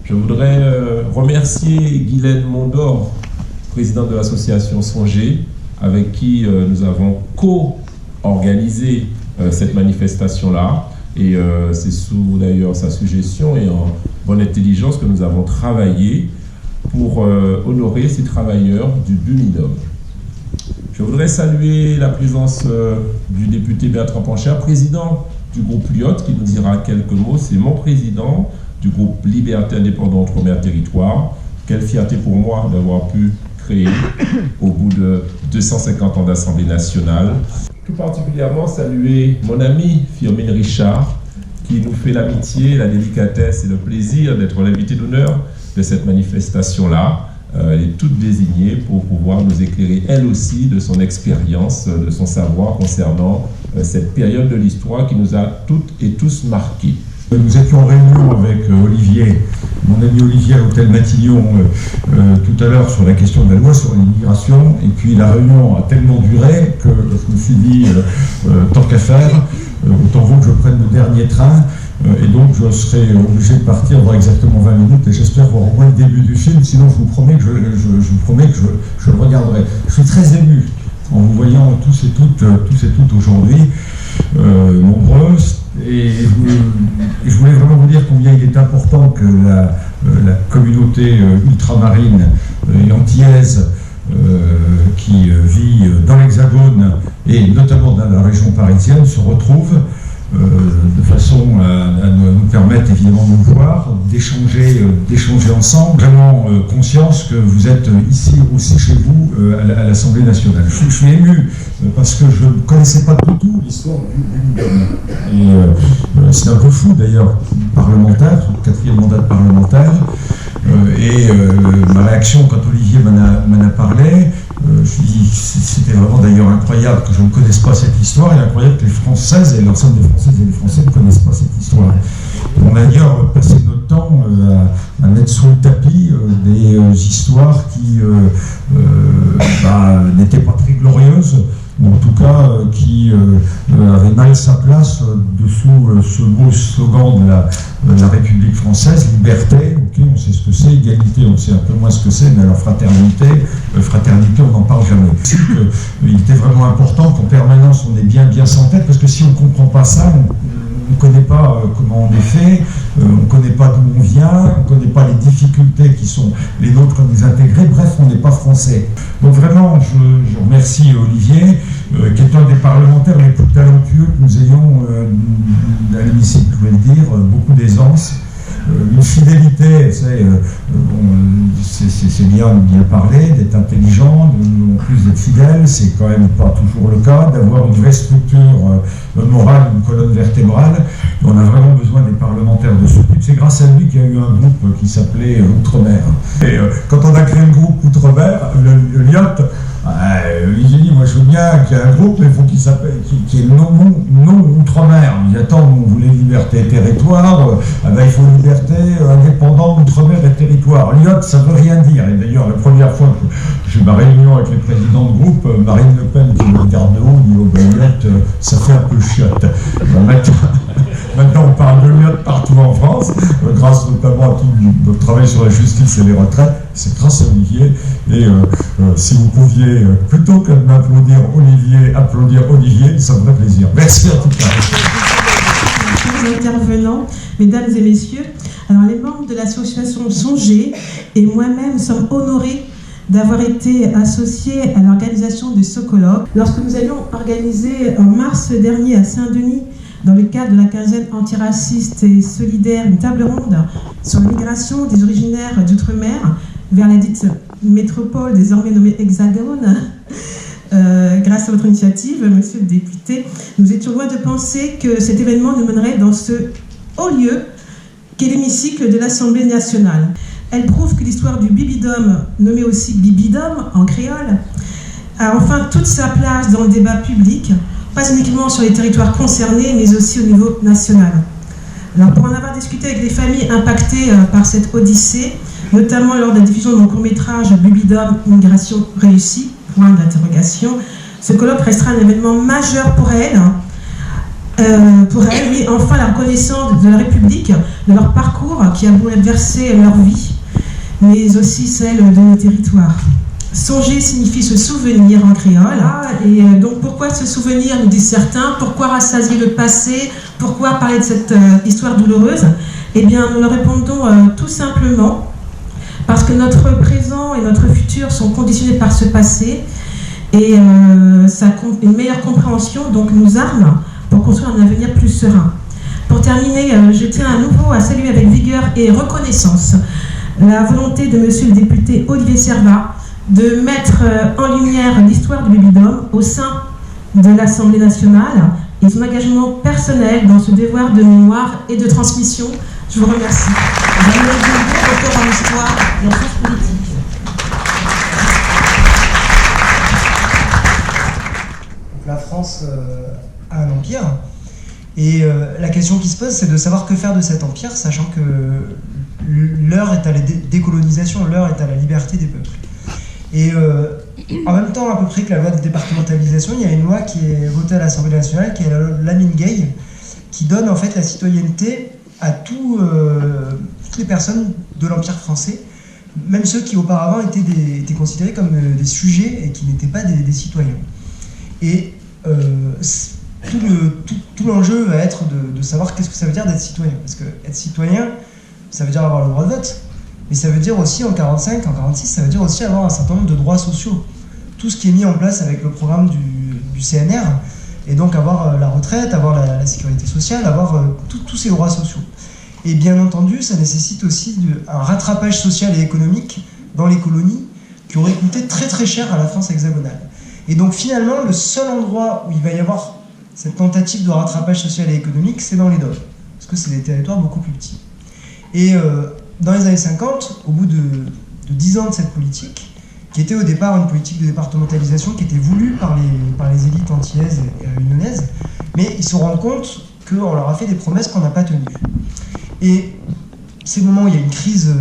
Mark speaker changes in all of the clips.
Speaker 1: Je voudrais remercier Guylaine Mondor, présidente de l'association Songer, avec qui nous avons co-organisé cette manifestation-là. Et c'est sous d'ailleurs sa suggestion et en bonne intelligence que nous avons travaillé pour honorer ces travailleurs du Bumidum. Je voudrais saluer la présence du député Bertrand Pancher, président du groupe Lyot, qui nous dira quelques mots. C'est mon président du groupe Liberté Indépendant Outre-mer Territoire. Quelle fierté pour moi d'avoir pu créer au bout de 250 ans d'Assemblée nationale. Tout particulièrement saluer mon ami Firmin Richard, qui nous fait l'amitié, la délicatesse et le plaisir d'être l'invité d'honneur de cette manifestation-là. Elle est toute désignée pour pouvoir nous éclairer, elle aussi, de son expérience, de son savoir concernant cette période de l'histoire qui nous a toutes et tous marqués.
Speaker 2: Nous étions en réunion avec Olivier, mon ami Olivier à l'hôtel Matignon, tout à l'heure sur la question de la loi sur l'immigration, et puis la réunion a tellement duré que je me suis dit, tant qu'à faire, autant vaut que je prenne le dernier train, et donc je serai obligé de partir dans exactement 20 minutes, et j'espère voir au moins le début du film, sinon je vous promets que je le regarderai. Je suis très ému en vous voyant tous et toutes aujourd'hui, nombreuses. Et je voulais vraiment vous dire combien il est important que la communauté ultramarine et antillaise qui vit dans l'Hexagone et notamment dans la région parisienne se retrouve de façon à nous permettre évidemment de nous voir, d'échanger ensemble. Vraiment conscience que vous êtes ici aussi chez vous à l'Assemblée nationale. Je suis ému parce que je ne connaissais pas du tout l'histoire du Bumidum. Et c'est un peu fou d'ailleurs, parlementaire, le 4e mandat de parlementaire. Ma réaction quand Olivier m'en a parlé, je dis c'était vraiment d'ailleurs incroyable que je ne connaisse pas cette histoire, et incroyable que les Françaises et l'ensemble des Françaises et des Français ne connaissent pas cette histoire. On a d'ailleurs passé notre temps à mettre sous le tapis des histoires qui n'étaient pas très glorieuses, ou en tout cas qui avaient mal sa place dessous ce beau slogan de la République française, liberté, ok, on sait ce que c'est, égalité, on sait un peu moins ce que c'est, mais alors fraternité, on n'en parle jamais. Il était vraiment important qu'en permanence on ait bien ça en tête, parce que si on ne comprend pas ça, on ne connaît pas comment on est fait, on ne connaît pas d'où on vient, on ne connaît pas les difficultés qui sont les nôtres à nous intégrer, bref, on n'est pas français. Donc vraiment, je remercie Olivier, qui est un des parlementaires les plus talentueux que nous ayons à l'hémicycle, je voulais le dire, beaucoup d'aisance, une fidélité, c'est bien parler, d'être intelligent, en plus d'être fidèle, c'est quand même pas toujours le cas, d'avoir une vraie structure morale, une colonne vertébrale. On a vraiment besoin des parlementaires de ce type. C'est grâce à lui qu'il y a eu un groupe qui s'appelait Outre-mer. Et quand on a créé le groupe Outre-mer, le Lyot, Olivier dit, moi je veux bien qu'il y ait un groupe, mais il faut qu'il y ait le nom Outre-mer. Il dit, attends, on voulait liberté et territoire, il faut liberté, indépendant, Outre-mer et territoire. Lyot, ça ne veut rien dire. Et d'ailleurs, la première fois que j'ai eu ma réunion avec les présidents de groupe, Marine Le Pen qui me regarde de haut, dit, oh ben Lyot, ça fait un peu chiotte. Maintenant, on parle de Lyot partout en France, grâce notamment à tout notre travail sur la justice et les retraites. C'est grâce à Olivier. Et si vous pouviez, plutôt que de m'applaudir Olivier, applaudir Olivier, ça me ferait plaisir. Merci en tout cas.
Speaker 3: Chers intervenants, mesdames et messieurs, alors les membres de l'association Songer et moi-même sommes honorés d'avoir été associés à l'organisation de ce colloque. Lorsque nous avions organisé en mars dernier à Saint-Denis, dans le cadre de la quinzaine antiraciste et solidaire, une table ronde sur l'immigration des originaires d'outre-mer vers la dite métropole désormais nommée Hexagone, grâce à votre initiative, monsieur le député, nous étions loin de penser que cet événement nous mènerait dans ce haut lieu qu'est l'hémicycle de l'Assemblée nationale. Elle prouve que l'histoire du Bumidum, nommé aussi Bibidum en créole, a enfin toute sa place dans le débat public, pas uniquement sur les territoires concernés, mais aussi au niveau national. Alors, pour en avoir discuté avec les familles impactées par cette odyssée, notamment lors de la diffusion de mon court-métrage Bumidum, Migration réussie, point d'interrogation, ce colloque restera un événement majeur pour elles, pour elle, oui, enfin la reconnaissance de la République, de leur parcours qui a bouleversé leur vie, mais aussi celle de nos territoires. Songer signifie se souvenir en créole. Et donc pourquoi se souvenir, nous disent certains, pourquoi rassasier le passé, pourquoi parler de cette histoire douloureuse? Eh bien, nous leur répondons tout simplement parce que notre présent et notre futur sont conditionnés par ce passé, et une meilleure compréhension donc nous arme pour construire un avenir plus serein. Pour terminer, je tiens à nouveau à saluer avec vigueur et reconnaissance la volonté de monsieur le député Olivier Servat de mettre en lumière l'histoire du Babydome au sein de l'Assemblée nationale et son engagement personnel dans ce devoir de mémoire et de transmission. Je vous remercie.
Speaker 4: Jean-Noël Bulbeau, docteur en histoire et en sciences politiques.
Speaker 5: La France a un empire, et la question qui se pose, c'est de savoir que faire de cet empire, sachant que l'heure est à la décolonisation, l'heure est à la liberté des peuples. Et en même temps, à peu près que la loi de départementalisation, il y a une loi qui est votée à l'Assemblée nationale, qui est la Lamine Gueye, qui donne en fait la citoyenneté à toutes les personnes de l'Empire français, même ceux qui auparavant étaient considérés comme des sujets et qui n'étaient pas des citoyens. Et tout l'enjeu va être de savoir qu'est-ce que ça veut dire d'être citoyen. Parce que être citoyen, ça veut dire avoir le droit de vote, mais ça veut dire aussi en 45, en 46, ça veut dire aussi avoir un certain nombre de droits sociaux. Tout ce qui est mis en place avec le programme du CNR, et donc avoir la retraite, avoir la sécurité sociale, avoir tous ces droits sociaux. Et bien entendu, ça nécessite aussi un rattrapage social et économique dans les colonies qui aurait coûté très très cher à la France hexagonale. Et donc finalement, le seul endroit où il va y avoir cette tentative de rattrapage social et économique, c'est dans les DOM, parce que c'est des territoires beaucoup plus petits. Et dans les années 50, au bout de 10 ans de cette politique, qui était au départ une politique de départementalisation qui était voulue par les élites antillaises et réunionnaises, mais ils se rendent compte qu'on leur a fait des promesses qu'on n'a pas tenues. Et c'est le moment où il y a une crise,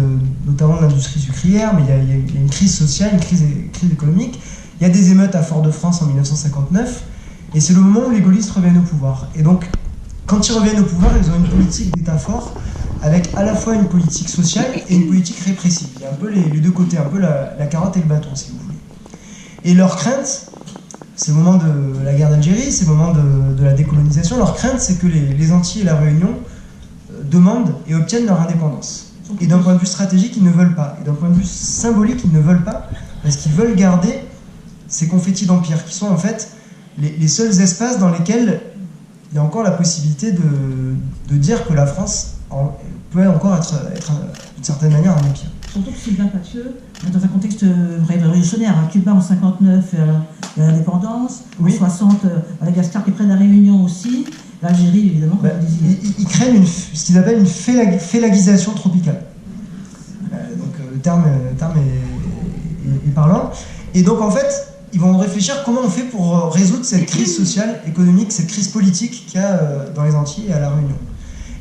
Speaker 5: notamment de l'industrie sucrière, mais il y a une crise sociale, une crise économique. Il y a des émeutes à Fort-de-France en 1959, et c'est le moment où les gaullistes reviennent au pouvoir. Et donc, quand ils reviennent au pouvoir, ils ont une politique d'État fort, avec à la fois une politique sociale et une politique répressive. Il y a un peu les deux côtés, un peu la carotte et le bâton, si vous voulez. Et leur crainte, c'est le moment de la guerre d'Algérie, c'est le moment de la décolonisation, leur crainte, c'est que les Antilles et la Réunion demandent et obtiennent leur indépendance. Et d'un point de vue stratégique, ils ne veulent pas. Et d'un point de vue symbolique, ils ne veulent pas, parce qu'ils veulent garder ces confettis d'empire, qui sont en fait les seuls espaces dans lesquels il y a encore la possibilité de dire que la France peut encore être d'une certaine manière un empire.
Speaker 4: Surtout que Sylvain Pathieu, dans un contexte révolutionnaire, à Cuba en 59, l'indépendance, oui. En 60, Madagascar qui est près de la Réunion aussi, l'Algérie évidemment, comme vous disiez.
Speaker 5: Ils craignent ce qu'ils appellent une félagisation tropicale. Donc le terme est parlant. Et donc en fait, ils vont réfléchir comment on fait pour résoudre cette crise sociale, économique, cette crise politique qu'il y a dans les Antilles et à la Réunion.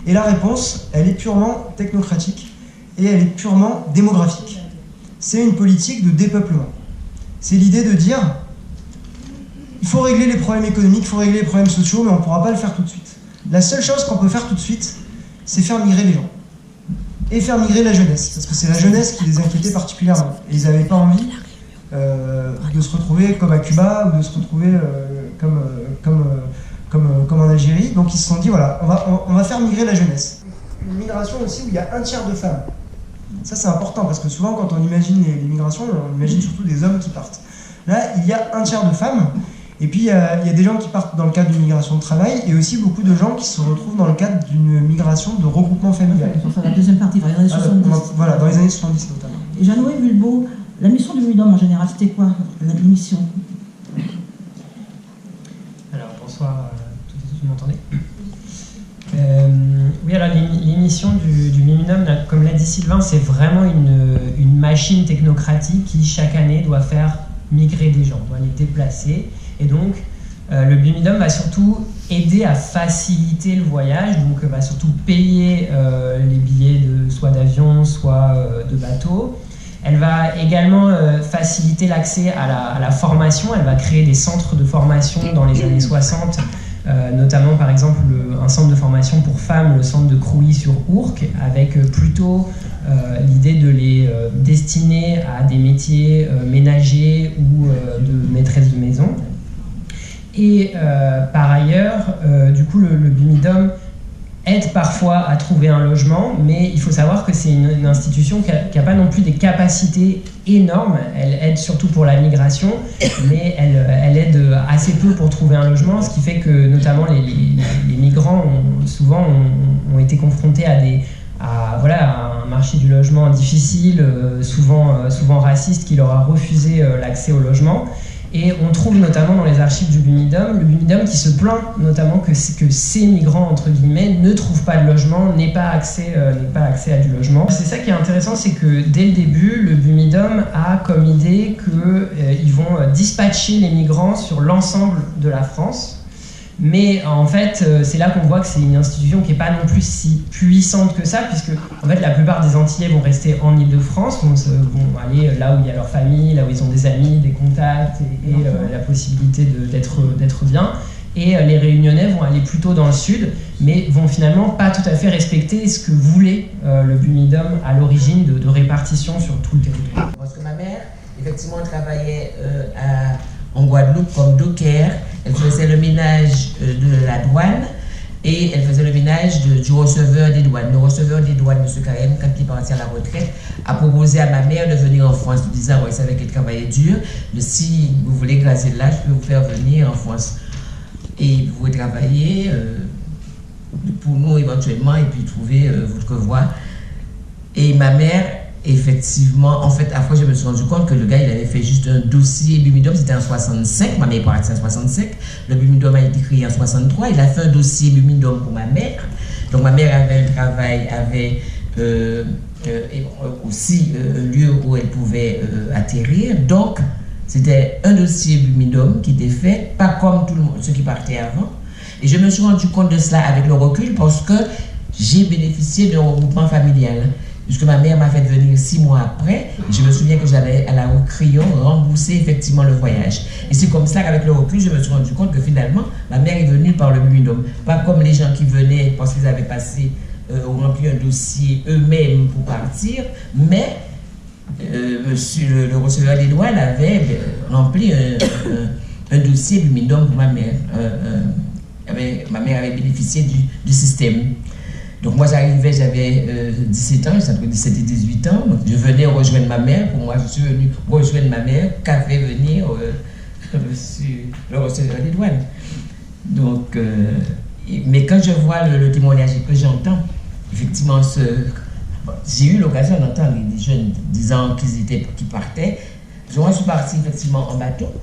Speaker 5: Et la réponse, elle est purement technocratique et elle est purement démographique. C'est une politique de dépeuplement. C'est l'idée de dire, il faut régler les problèmes économiques, il faut régler les problèmes sociaux, mais on ne pourra pas le faire tout de suite. La seule chose qu'on peut faire tout de suite, c'est faire migrer les gens. Et faire migrer la jeunesse, parce que c'est la jeunesse qui les inquiétait particulièrement. Et ils n'avaient pas envie de se retrouver comme à Cuba ou de se retrouver comme en Algérie. Donc ils se sont dit, voilà, on va faire migrer la jeunesse. Une migration aussi où il y a un tiers de femmes. Ça c'est important, parce que souvent quand on imagine les migrations, on imagine surtout des hommes qui partent. Là, il y a un tiers de femmes, et puis il y a des gens qui partent dans le cadre d'une migration de travail, et aussi beaucoup de gens qui se retrouvent dans le cadre d'une migration de regroupement familial.
Speaker 4: Sur la deuxième partie, dans les années 70.
Speaker 5: Voilà, dans les années 70 notamment.
Speaker 4: Et Jean-Noël Bulbeau, la mission du Babydome en général, c'était quoi, la mission?
Speaker 6: Alors, bonsoir à toutes et tous, vous m'entendez? Oui, alors l'émission du Babydome, comme l'a dit Sylvain, c'est vraiment une machine technocratique qui, chaque année, doit faire migrer des gens, doit les déplacer. Et donc, le Babydome va surtout aider à faciliter le voyage, donc va surtout payer les billets soit d'avion, soit de bateau. Elle va également faciliter l'accès à la formation. Elle va créer des centres de formation dans les années 60 notamment par exemple un centre de formation pour femmes, le centre de Crouy-sur-Ourcq, avec plutôt l'idée de les destiner à des métiers ménagers ou de maîtresse de maison. Et par ailleurs, du coup, le BIMIDOM aide parfois à trouver un logement, mais il faut savoir que c'est une institution qui n'a pas non plus des capacités énormes. Elle aide surtout pour la migration, mais elle aide assez peu pour trouver un logement, ce qui fait que notamment les migrants ont été confrontés à un marché du logement difficile, souvent raciste, qui leur a refusé l'accès au logement. Et on trouve notamment dans les archives du BIMIDOM, le BIMIDOM qui se plaint notamment que ces migrants, entre guillemets, ne trouvent pas de logement, n'aient pas accès à du logement. C'est ça qui est intéressant, c'est que dès le début, le BIMIDOM a comme idée qu'ils vont dispatcher les migrants sur l'ensemble de la France. Mais en fait, c'est là qu'on voit que c'est une institution qui n'est pas non plus si puissante que ça, puisque en fait, la plupart des Antillais vont rester en Île-de-France, vont aller là où il y a leur famille, là où ils ont des amis, des contacts et la possibilité d'être bien. Et les Réunionnais vont aller plutôt dans le sud, mais vont finalement pas tout à fait respecter ce que voulait le BIMIDOM à l'origine de répartition sur tout le territoire.
Speaker 7: Parce que ma mère, effectivement, travaillait en Guadeloupe comme docker. Elle faisait le ménage de la douane et elle faisait le ménage du receveur des douanes. Le receveur des douanes, M. Karim, quand il est parti à la retraite, a proposé à ma mère de venir en France, lui disant qu'il savait qu'elle travaillait dur. Si vous voulez graser de là, je peux vous faire venir en France. Et vous pouvez travailler pour nous éventuellement et puis trouver votre voie. Et ma mère, effectivement, en fait, après, je me suis rendu compte que le gars, il avait fait juste un dossier BIMIDOM, c'était en 65, ma mère est partie en 65, le BIMIDOM a été créé en 63, il a fait un dossier BIMIDOM pour ma mère, donc ma mère avait un travail, avait aussi un lieu où elle pouvait atterrir, donc c'était un dossier BIMIDOM qui était fait, pas comme tout le monde, ceux qui partaient avant, et je me suis rendu compte de cela avec le recul parce que j'ai bénéficié d'un regroupement familial. Puisque ma mère m'a fait venir 6 mois après, je me souviens que j'allais à la rue Crayon rembourser effectivement le voyage. Et c'est comme ça qu'avec le recul, je me suis rendu compte que finalement, ma mère est venue par le BIMIDOM. Pas comme les gens qui venaient parce qu'ils avaient passé ou rempli un dossier eux-mêmes pour partir, mais monsieur le receveur des douanes avait rempli un dossier BIMIDOM pour ma mère. Ma mère avait bénéficié du système. Donc moi j'arrivais, j'avais 17 ans, j'étais entre 17 et 18 ans, donc je venais rejoindre ma mère, pour moi je suis venu rejoindre ma mère, qu'a fait venir le receveur des douanes. Donc, mais quand je vois le témoignage que j'entends, effectivement, j'ai eu l'occasion d'entendre des jeunes disant qu'ils partaient. Moi je suis parti effectivement en bateau.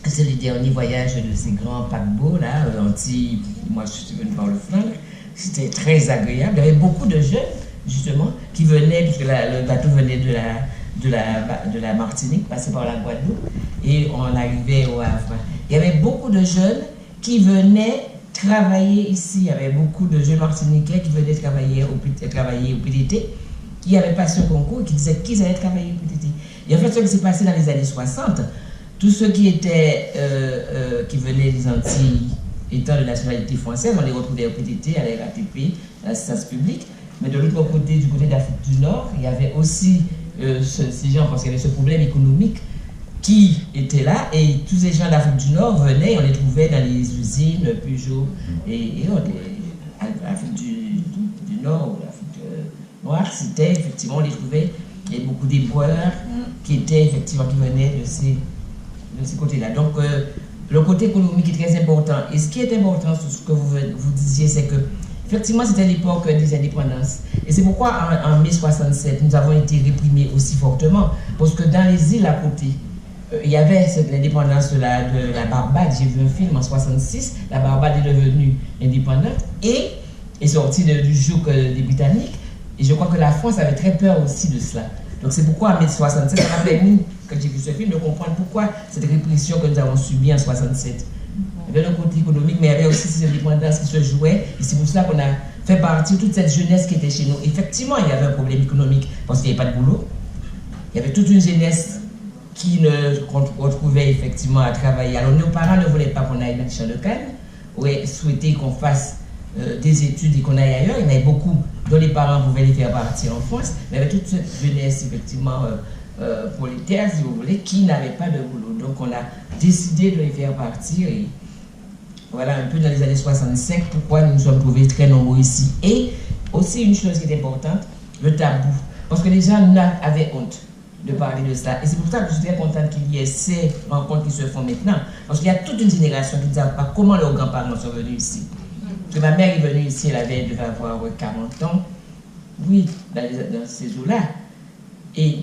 Speaker 7: C'est le dernier voyage de ces grands paquebots là, moi je suis venu par le Flandre. C'était très agréable. Il y avait beaucoup de jeunes, justement, qui venaient, puisque le bateau venait de la Martinique, passait par la Guadeloupe, et on arrivait au Havre. Il y avait beaucoup de jeunes qui venaient travailler ici. Il y avait beaucoup de jeunes martiniquais qui venaient travailler au PTT, qui avaient passé un concours et qui disaient qu'ils allaient travailler au PTT. Et en fait, ce qui s'est passé dans les années 60, tous ceux qui venaient des Antilles, étant de nationalité française, on les retrouvait au PTT, à la RATP, à l'assistance publique. Mais de l'autre côté, du côté d'Afrique du Nord, il y avait aussi ces gens, parce qu'il y avait ce problème économique qui était là, et tous ces gens d'Afrique du Nord venaient, on les trouvait dans les usines Peugeot et l'Afrique du Nord ou l'Afrique noire, c'était effectivement, on les trouvait, il y avait beaucoup d'éboueurs qui étaient effectivement, qui venaient de ces côtés-là. Donc, le côté économique est très important. Et ce qui est important, ce que vous disiez, c'est que, effectivement, c'était l'époque des indépendances. Et c'est pourquoi, en mai 67, nous avons été réprimés aussi fortement. Parce que dans les îles à côté, il y avait l'indépendance de la Barbade. J'ai vu un film en 66, la Barbade est devenue indépendante et est sortie du joug des Britanniques. Et je crois que la France avait très peur aussi de cela. Donc c'est pourquoi en mai 67, ça m'a permis, quand j'ai vu ce film, de comprendre pourquoi cette répression que nous avons subie en 67. Il y avait le côté économique, mais il y avait aussi ces indépendances qui se jouaient. Et c'est pour cela qu'on a fait partie de toute cette jeunesse qui était chez nous. Effectivement, il y avait un problème économique parce qu'il n'y avait pas de boulot. Il y avait toute une jeunesse qu'on retrouvait effectivement à travailler. Alors nos parents ne voulaient pas qu'on aille dans le champ de canne auraient souhaité qu'on fasse des études et qu'on aille ailleurs. Il y en avait beaucoup dont les parents pouvaient les faire partir en France, mais avec toute cette jeunesse, effectivement, prolétaire, si vous voulez, qui n'avait pas de boulot. Donc on a décidé de les faire partir et voilà un peu dans les années 65 pourquoi nous nous sommes trouvés très nombreux ici. Et aussi une chose qui est importante, le tabou. Parce que les gens avaient honte de parler de ça. Et c'est pour ça que je suis très contente qu'il y ait ces rencontres qui se font maintenant. Parce qu'il y a toute une génération qui ne savent pas comment leurs grands-parents sont venus ici. Parce que ma mère est venue ici, elle devait avoir 40 ans. Oui, dans ces eaux-là. Et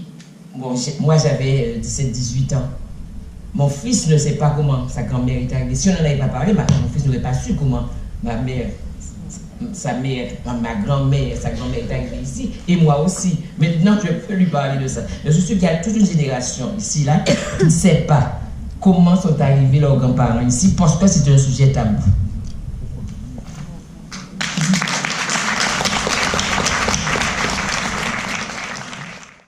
Speaker 7: bon, moi j'avais 17-18 ans. Mon fils ne sait pas comment sa grand-mère est arrivée. Si on n'en avait pas parlé, mon fils n'aurait pas su comment ma mère, ma grand-mère, sa grand-mère est arrivée ici. Et moi aussi. Maintenant, je peux lui parler de ça. Mais je suis sûr qu'il y a toute une génération ici, là, qui ne sait pas comment sont arrivés leurs grands-parents ici, parce que c'est un sujet tabou.